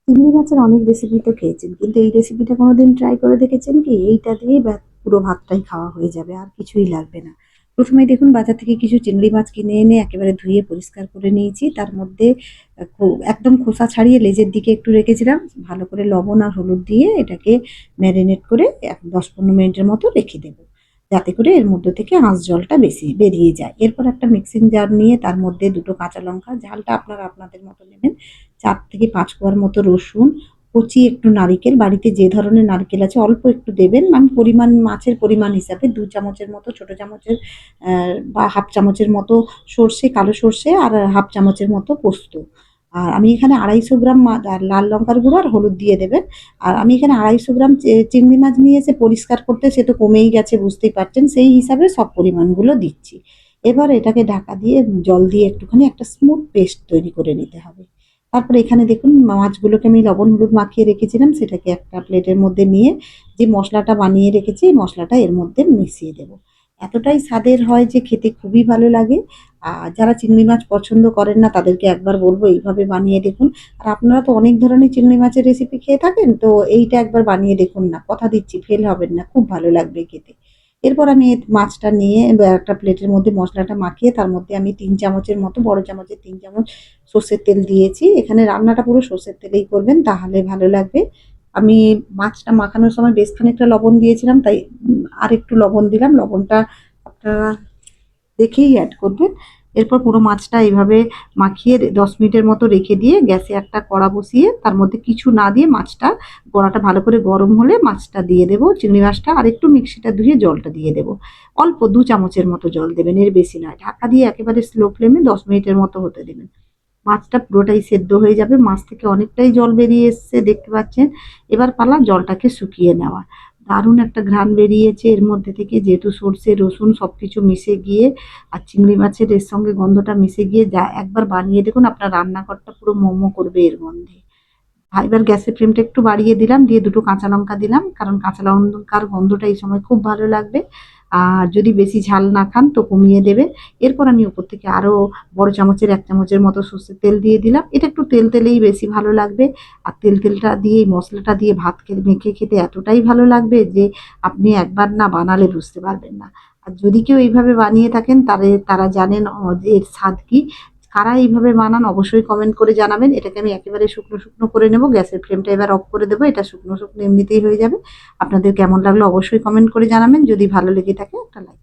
চিংড়ি মাছের অনেক রেসিপি তো খেয়েছেন, কিন্তু এই রেসিপিটা কোনোদিন ট্রাই করে দেখেছেন কি? এইটা দিয়েই পুরো ভাতটাই খাওয়া হয়ে যাবে, আর কিছুই লাগবে না। প্রথমেই দেখুন, বাজার থেকে কিছু চিংড়ি মাছ কিনে এনে একেবারে ধুয়ে পরিষ্কার করে নিয়েছি। তার মধ্যে একদম খোসা ছাড়িয়ে লেজের দিকে একটু রেখেছিলাম। ভালো করে লবণ আর হলুদ দিয়ে এটাকে ম্যারিনেট করে ১০-১৫ মিনিটের মতো রেখে দেবো, যাতে করে এর মধ্যে থেকে আঁশ জলটা বেশি বেরিয়ে যায়। এরপর একটা মিক্সিং জার নিয়ে তার মধ্যে ২ টো কাঁচা লঙ্কা, ঝালটা আপনারা আপনাদের মতো নেবেন, ৪ থেকে ৫ কোয়ার মতো রসুন, কুচি একটু নারিকেল, বাড়িতে যে ধরনের নারকেল আছে অল্প একটু দেবেন। আমি পরিমাণ, মাছের পরিমাণ হিসাবে ২ চামচের মতো, ছোট চামচের বা হাফ চামচের মতো সর্ষে, কালো সর্ষে আর হাফ চামচের মতো পোস্ত। আর আমি এখানে ২৫০ গ্রাম আর লাল লঙ্কার গুঁড়ো আর হলুদ দিয়ে দেবেন। আর আমি এখানে ২৫০ গ্রাম চিংড়ি মাছ নিয়েছে পরিষ্কার করতে, সে তো কমেই গেছে বুঝতেই পারছেন, সেই হিসাবে সব পরিমাণগুলো দিচ্ছি। এবার এটাকে ঢাকা দিয়ে জল দিয়ে একটুখানি একটা স্মুথ পেস্ট তৈরি করে নিতে হবে। তারপরে এখানে দেখুন, মাছগুলোকে আমি লবণ হলুদ মাখিয়ে রেখেছিলাম, সেটাকে একটা প্লেটের মধ্যে নিয়ে যে মশলাটা বানিয়ে রেখেছি এই মশলাটা এর মধ্যে মিশিয়ে দেবো। এতটাই স্বাদের হয় যে খেতে খুবই ভালো লাগে। আর যারা চিংড়ি মাছ পছন্দ করেন না তাদেরকে একবার বলবো এইভাবে বানিয়ে দেখুন। আর আপনারা তো অনেক ধরনের চিংড়ি মাছের রেসিপি খেয়ে থাকেন, তো এইটা একবার বানিয়ে দেখুন না, কথা দিচ্ছি ফেল হবেন না, খুব ভালো লাগবে খেতে। এরপর আমি মাছটা নিয়ে একটা প্লেটের মধ্যে মশলাটা মাখিয়ে তার মধ্যে আমি ৩ চামচের মতো, বড় চামচের ৩ চামচ সর্ষের তেল দিয়েছি। এখানে রান্নাটা পুরো সর্ষের তেলেই করবেন, তাহলে ভালো লাগবে। আমি মাছটা মাখানোর সময় বেশ খানিকটা লবণ দিয়েছিলাম, তাই আরেকটু লবণ দিলাম। লবণটা আপনারা দেখেই অ্যাড করবেন। এরপর পুরো মাছটা এইভাবে মাখিয়ে ১০ মিনিটের মতো রেখে দিয়ে গ্যাসে একটা কড়া বসিয়ে তার মধ্যে কিছু না দিয়ে মাছটা, কড়াটা ভালো করে গরম হলে মাছটা দিয়ে দেবো, চিংড়ি মাছটা, আর একটু মিক্সিটা ধুয়ে জলটা দিয়ে দেবো। অল্প ২ চামচের মতো জল দেবেন, এর বেশি নয়। ঢাকা দিয়ে একেবারে স্লো ফ্লেমে ১০ মিনিটের মতো হতে দেবেন। মাছটা পুরোটাই সেদ্ধ হয়ে যাবে, মাছ থেকে অনেকটাই জল বেরিয়ে এসছে দেখতে পাচ্ছেন। এবার পালা জলটাকে শুকিয়ে নেওয়া। দারুণ একটা ঘ্রাণ বেরিয়েছে এর মধ্যে থেকে, যেহেতু সর্ষে রসুন সব কিছু মিশে গিয়ে আর চিংড়ি মাছের এর সঙ্গে গন্ধটা মিশে গিয়ে, যা একবার বানিয়ে দেখুন, আপনার রান্নাঘরটা পুরো মোমো করবে এর গন্ধে। এবার গ্যাসের ফ্লেমটা একটু বাড়িয়ে দিলাম, দিয়ে ২ টো কাঁচা লঙ্কা দিলাম, কারণ কাঁচা লঙ্কার গন্ধটা এই সময় খুব ভালো লাগবে। আর যদি বেশি ঝাল না খান তো কমিয়ে দেবেন। এরপর আমি উপর থেকে আরও বড় চামচের ১ চামচের মতো সর্ষের তেল দিয়ে দিলাম। এটা একটু তেল তেলেই বেশি ভালো লাগবে। আর তেলটা দিয়ে এই মশলাটা দিয়ে ভাত মেখে খেতে এতটাই ভালো লাগবে যে আপনি একবার না বানালে বুঝতে পারবেন না। আর যদি কেউ এইভাবে বানিয়ে থাকেন তারা জানেন যে এর স্বাদ কী। কারা এইভাবে বানান অবশ্যই কমেন্ট করে জানাবেন। এটাকে আমি একেবারে শুকনো শুকনো করে নেব, গ্যাসের ফ্লেমটা এবার অফ করে দেবো। এটা শুকনো শুকনো এমনিতেই হয়ে যাবে। আপনাদের কেমন লাগলো অবশ্যই কমেন্ট করে জানাবেন। যদি ভালো লেগে থাকে একটা লাইক